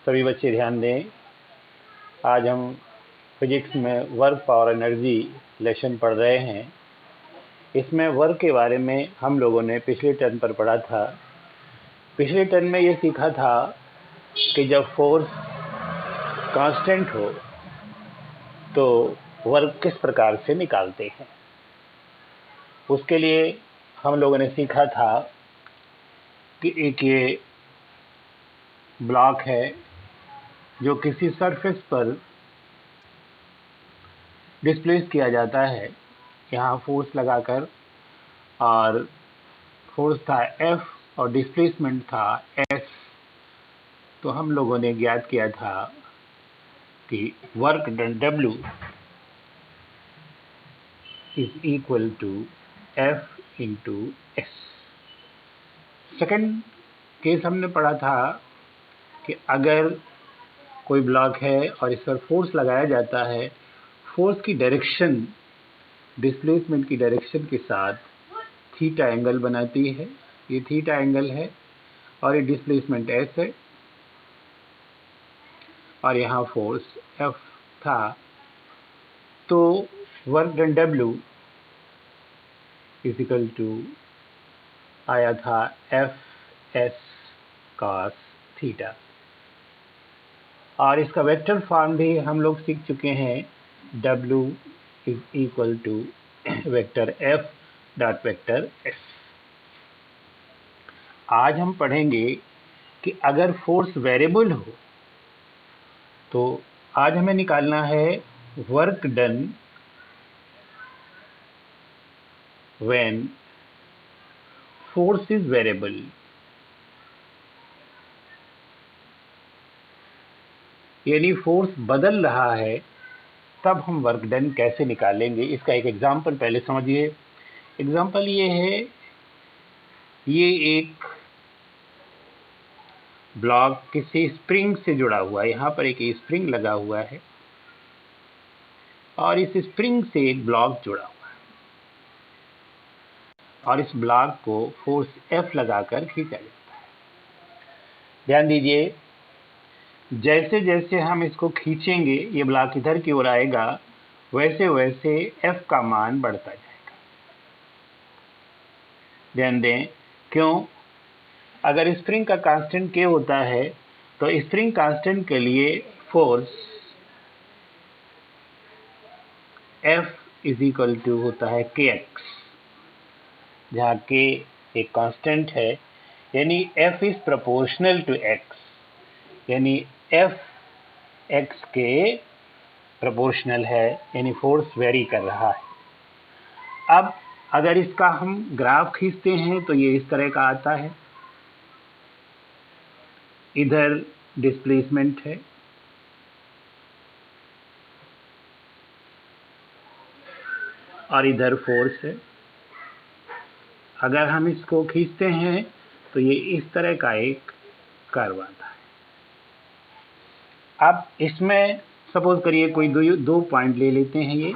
सभी बच्चे ध्यान दें। आज हम फिजिक्स में वर्क पावर एनर्जी लेसन पढ़ रहे हैं। इसमें वर्क के बारे में हम लोगों ने पिछले टर्म पर पढ़ा था। पिछले टर्म में ये सीखा था कि जब फोर्स कांस्टेंट हो तो वर्क किस प्रकार से निकालते हैं। उसके लिए हम लोगों ने सीखा था कि एक ये ब्लॉक है जो किसी सरफेस पर डिस्प्लेस किया जाता है, यहाँ फोर्स लगाकर, और फोर्स था F और डिस्प्लेसमेंट था S। तो हम लोगों ने ज्ञात किया था कि work done W is equal to F into S। Second case हमने पढ़ा था कि अगर कोई ब्लॉक है और इस पर फोर्स लगाया जाता है, फोर्स की डायरेक्शन डिस्प्लेसमेंट की डायरेक्शन के साथ थीटा एंगल बनाती है। ये थीटा एंगल है और ये डिस्प्लेसमेंट S है और यहाँ फोर्स F था। तो work done W is equal to आया था F/S cos थीटा, और इसका वेक्टर फॉर्म भी हम लोग सीख चुके हैं। W is equal to vector F dot vector S। आज हम पढ़ेंगे कि अगर फोर्स वेरिएबल हो तो आज हमें निकालना है work done when force is variable. यानी फोर्स बदल रहा है, तब हम वर्क डन कैसे निकालेंगे। इसका एक एग्जांपल पहले समझिए। एग्जांपल ये है, ये एक ब्लॉक किसी स्प्रिंग से जुड़ा हुआ है। यहाँ पर एक स्प्रिंग लगा हुआ है और इस स्प्रिंग से एक ब्लॉक जुड़ा हुआ है और इस ब्लॉक को फोर्स F लगाकर खींचा जाता है। ध्यान दीजिए, जैसे जैसे हम इसको खींचेंगे ये ब्लॉक इधर की ओर आएगा, वैसे वैसे F का मान बढ़ता जाएगा। ध्यान दें, क्यों? अगर स्प्रिंग का कांस्टेंट K होता है तो स्प्रिंग कांस्टेंट के लिए force F is equal to होता है Kx, जहाँ K एक कांस्टेंट है। यानी F is proportional to X, यानी F X के प्रोपोर्शनल है, यानी फोर्स वेरी कर रहा है। अब अगर इसका हम ग्राफ खींचते हैं तो ये इस तरह का आता है। इधर डिस्प्लेसमेंट है और इधर फोर्स है। अगर हम इसको खींचते हैं तो ये इस तरह का एक कर्व आता है। अब इसमें सपोज करिए कोई दो पॉइंट ले लेते हैं। ये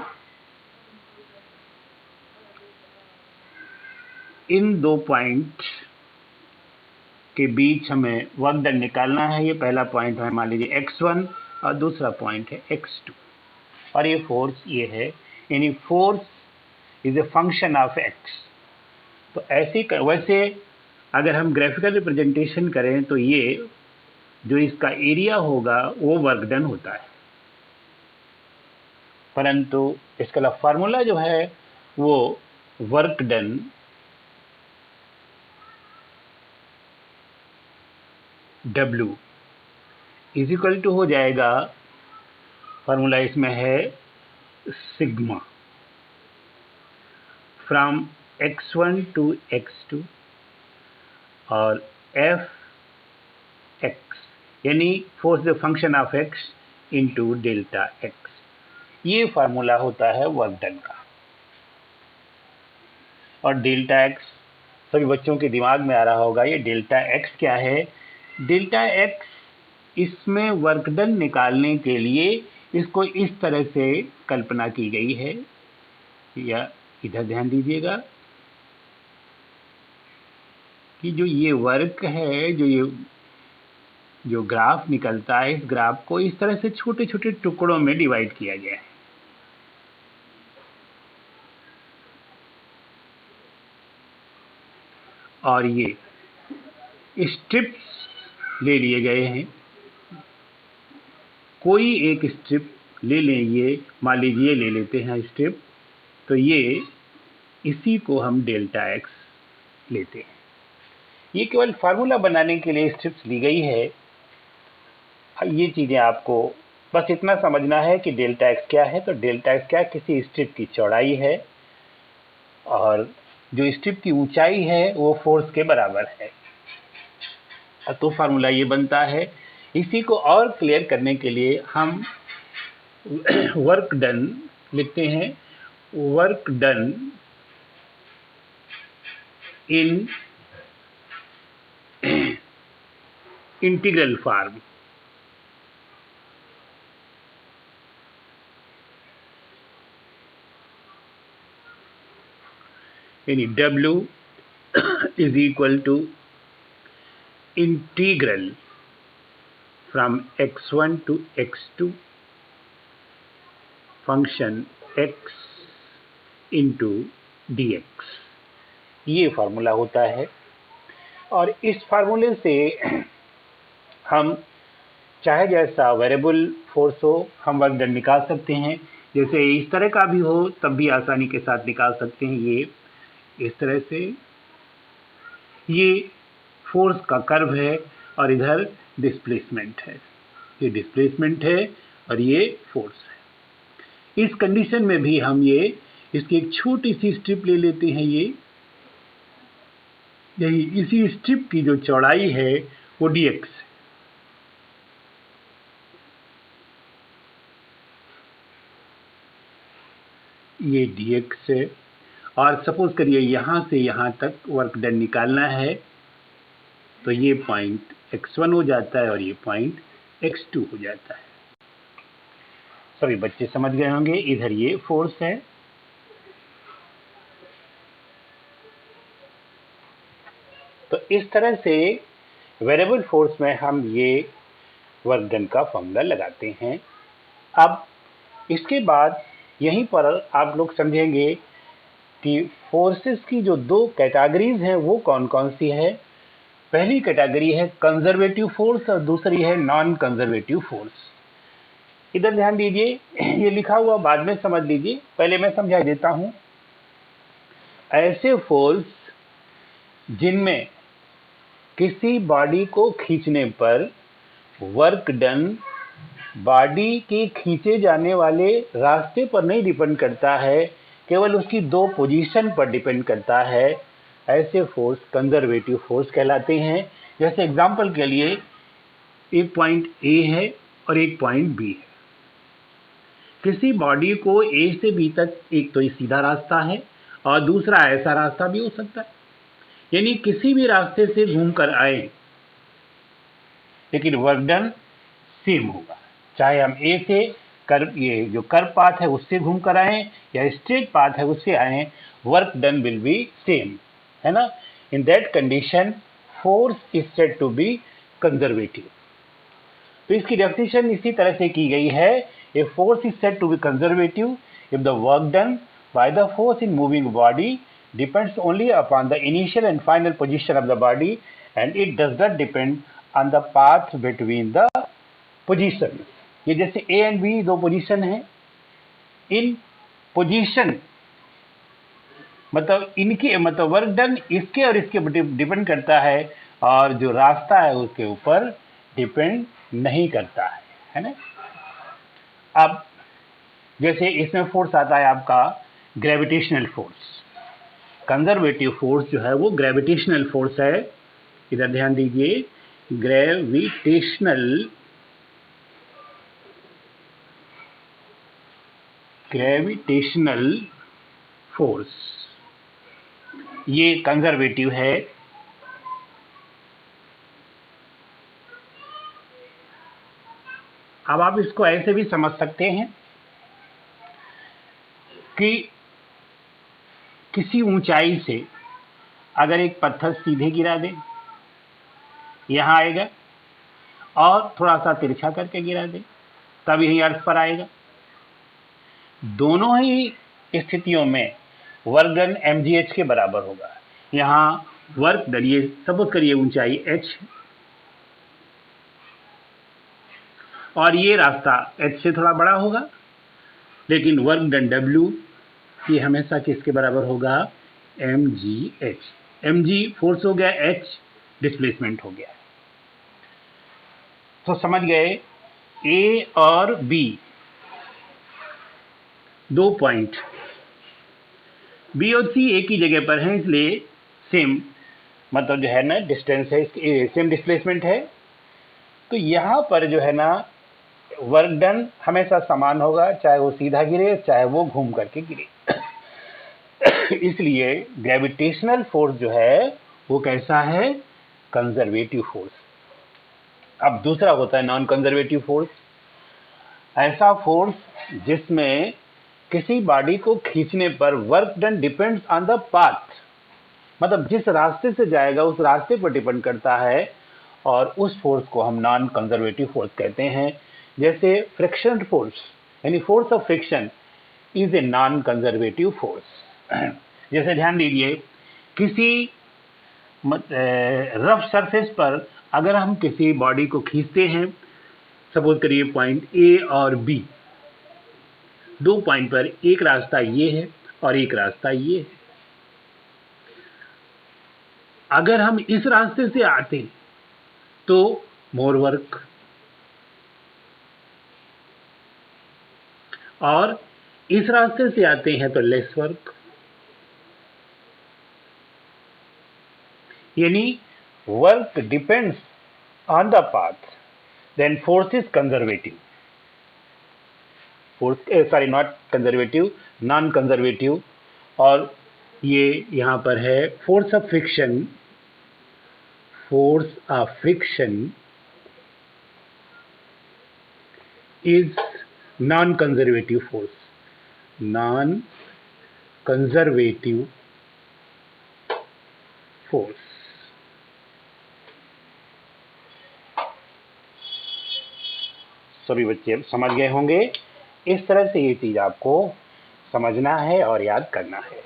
इन दो पॉइंट के बीच हमें वर्क डन निकालना है। ये पहला पॉइंट है, मान लीजिए x1, और दूसरा पॉइंट है x2, और ये फोर्स ये है, यानी force is a function of x। तो वैसे अगर हम ग्राफिकल रिप्रेजेंटेशन करें तो ये जो इसका एरिया होगा वो वर्क डन होता है, परंतु इसका फार्मूला जो है वो work done W is equal to हो जाएगा, फार्मूला इसमें है sigma from x1 to x2 और F x, यानी force the function of x into delta x। ये फार्मूला होता है वर्क डन का। और डेल्टा x सभी बच्चों के दिमाग में आ रहा होगा, ये डेल्टा x क्या है? डेल्टा x, इसमें वर्क डन निकालने के लिए इसको इस तरह से कल्पना की गई है, या इधर ध्यान दीजिएगा कि जो ये वर्क है, जो ये जो ग्राफ निकलता है, इस ग्राफ को इस तरह से छोटे छोटे टुकड़ों में डिवाइड किया गया है। और ये स्ट्रिप्स ले लिए गए हैं। कोई एक स्ट्रिप ले लें, ये मान लीजिए ले लेते हैं स्ट्रिप, तो ये इसी को हम डेल्टा एक्स लेते हैं। ये केवल फार्मूला बनाने के लिए स्ट्रिप्स ली गई है। ये चीज़ें आपको बस इतना समझना है कि डेल्टा एक्स क्या है। तो डेल्टा एक्स क्या, किसी स्ट्रिप की चौड़ाई है और जो स्ट्रिप की ऊंचाई है वो फोर्स के बराबर है। तो फार्मूला ये बनता है। इसी को और क्लियर करने के लिए हम वर्क डन लिखते हैं। Work done in integral form. यानी W is equal to integral from x1 to x2 function x into dx। ये फार्मूला होता है। और इस फार्मूले से हम चाहे जैसा वेरिएबल फोर्स हो, हम वर्क डन निकाल सकते हैं। जैसे इस तरह का भी हो तब भी आसानी के साथ निकाल सकते हैं। ये इस तरह से, ये फोर्स का कर्व है और इधर डिस्प्लेसमेंट है। ये डिस्प्लेसमेंट है और ये फोर्स है। इस कंडीशन में भी हम ये इसकी एक छोटी सी स्ट्रिप ले लेते हैं। ये यही इसी स्ट्रिप की जो चौड़ाई है वो dx है। ये dx है। और सपोज करिए यहाँ से यहाँ तक वर्क डन निकालना है, तो ये पॉइंट x1 हो जाता है और ये पॉइंट x2 हो जाता है। सभी बच्चे समझ गए होंगे। इधर ये फोर्स है। तो इस तरह से वेरिएबल फोर्स में हम ये वर्क डन का फॉर्मूला लगाते हैं। अब इसके बाद यहीं पर आप लोग समझेंगे कि फोर्सेस की जो दो कैटेगरीज हैं वो कौन कौन सी है। पहली कैटेगरी है कंजर्वेटिव फोर्स और दूसरी है नॉन कंजर्वेटिव फोर्स। इधर ध्यान दीजिए, ये लिखा हुआ बाद में समझ लीजिए, पहले मैं समझा देता हूं। ऐसे फोर्स जिनमें किसी बॉडी को खींचने पर वर्क डन बॉडी के खींचे जाने वाले रास्ते पर नहीं डिपेंड करता है, केवल उसकी दो पोजीशन पर डिपेंड करता है, ऐसे फोर्स कंजर्वेटिव फोर्स कहलाते हैं। जैसे एग्जांपल के लिए एक पॉइंट A है और एक पॉइंट B है। किसी बॉडी को A से B तक एक तो सीधा रास्ता है और दूसरा ऐसा रास्ता भी हो सकता है। यानी किसी भी रास्ते से घूमकर आए लेकिन वर्क डन सेम होगा, चाहे हम ए से कर्व, ये जो कर्व पाथ है उससे घूम कर आए या स्ट्रेट पाथ है उससे आए, work done will be same, है ना। In that condition force is said to be conservative. तो इसकी डेफिनेशन इसी तरह से की गई है। A force is said to be conservative if the work done by the force in moving body depends only upon the initial and final position of the body and it does not depend on the path between the positions। ये जैसे A and B दो position हैं, इन position मतलब इनकी मतलब work done इसके और इसके डिपेंड करता है और जो रास्ता है उसके ऊपर डिपेंड नहीं करता है ना। अब जैसे इसमें फोर्स आता है आपका ग्रेविटेशनल फोर्स। कंजर्वेटिव फोर्स जो है वो ग्रेविटेशनल फोर्स है। इधर ध्यान दीजिए, ग्रेविटेशनल फोर्स ये कंजर्वेटिव है। अब आप इसको ऐसे भी समझ सकते हैं कि किसी ऊंचाई से अगर एक पत्थर सीधे गिरा दें, यहां आएगा और थोड़ा सा तिरछा करके गिरा दें, तब यही अर्थ पर आएगा। दोनों ही स्थितियों में वर्क डन mgh के बराबर होगा। यहाँ वर्क डन, ये सपोज करिए ऊंचाई h और ये रास्ता h से थोड़ा बड़ा होगा, लेकिन वर्क डन w ये हमेशा किसके बराबर होगा? mgh। mg फोर्स हो गया, h डिस्प्लेसमेंट हो गया। तो समझ गए, A और B दो पॉइंट, B और C एक ही जगह पर हैं, इसलिए सेम मतलब जो है ना डिस्टेंस है, सेम डिस्प्लेसमेंट है। तो यहाँ पर जो है ना वर्क डन हमेशा समान होगा, चाहे वो सीधा गिरे चाहे वो घूम करके गिरे। इसलिए ग्रेविटेशनल फोर्स जो है वो कैसा है? Conservative force. अब दूसरा होता है नॉन कंजर्वेटिव फोर्स, ऐसा फोर्स जिसमें किसी बॉडी को खींचने पर work done depends on the path, मतलब जिस रास्ते से जाएगा उस रास्ते पर डिपेंड करता है, और उस फोर्स को हम नॉन कंजर्वेटिव फोर्स कहते हैं। जैसे फ्रिक्शन फोर्स, यानी force of friction is a non conservative force. जैसे ध्यान दीजिए, किसी रफ सरफेस पर अगर हम किसी बॉडी को खींचते हैं, सपोज करिए पॉइंट ए और बी, दो पॉइंट पर एक रास्ता ये है और एक रास्ता ये है। अगर हम इस रास्ते से आते तो मोर वर्क, और इस रास्ते से आते हैं तो लेस वर्क। यानी work depends on the path, then force is conservative. Force sorry not conservative, non conservative. और ये यहां पर है force of friction, force of friction is non conservative force, non conservative force. सभी बच्चे अब समझ गए होंगे। इस तरह से ये चीज आपको समझना है और याद करना है।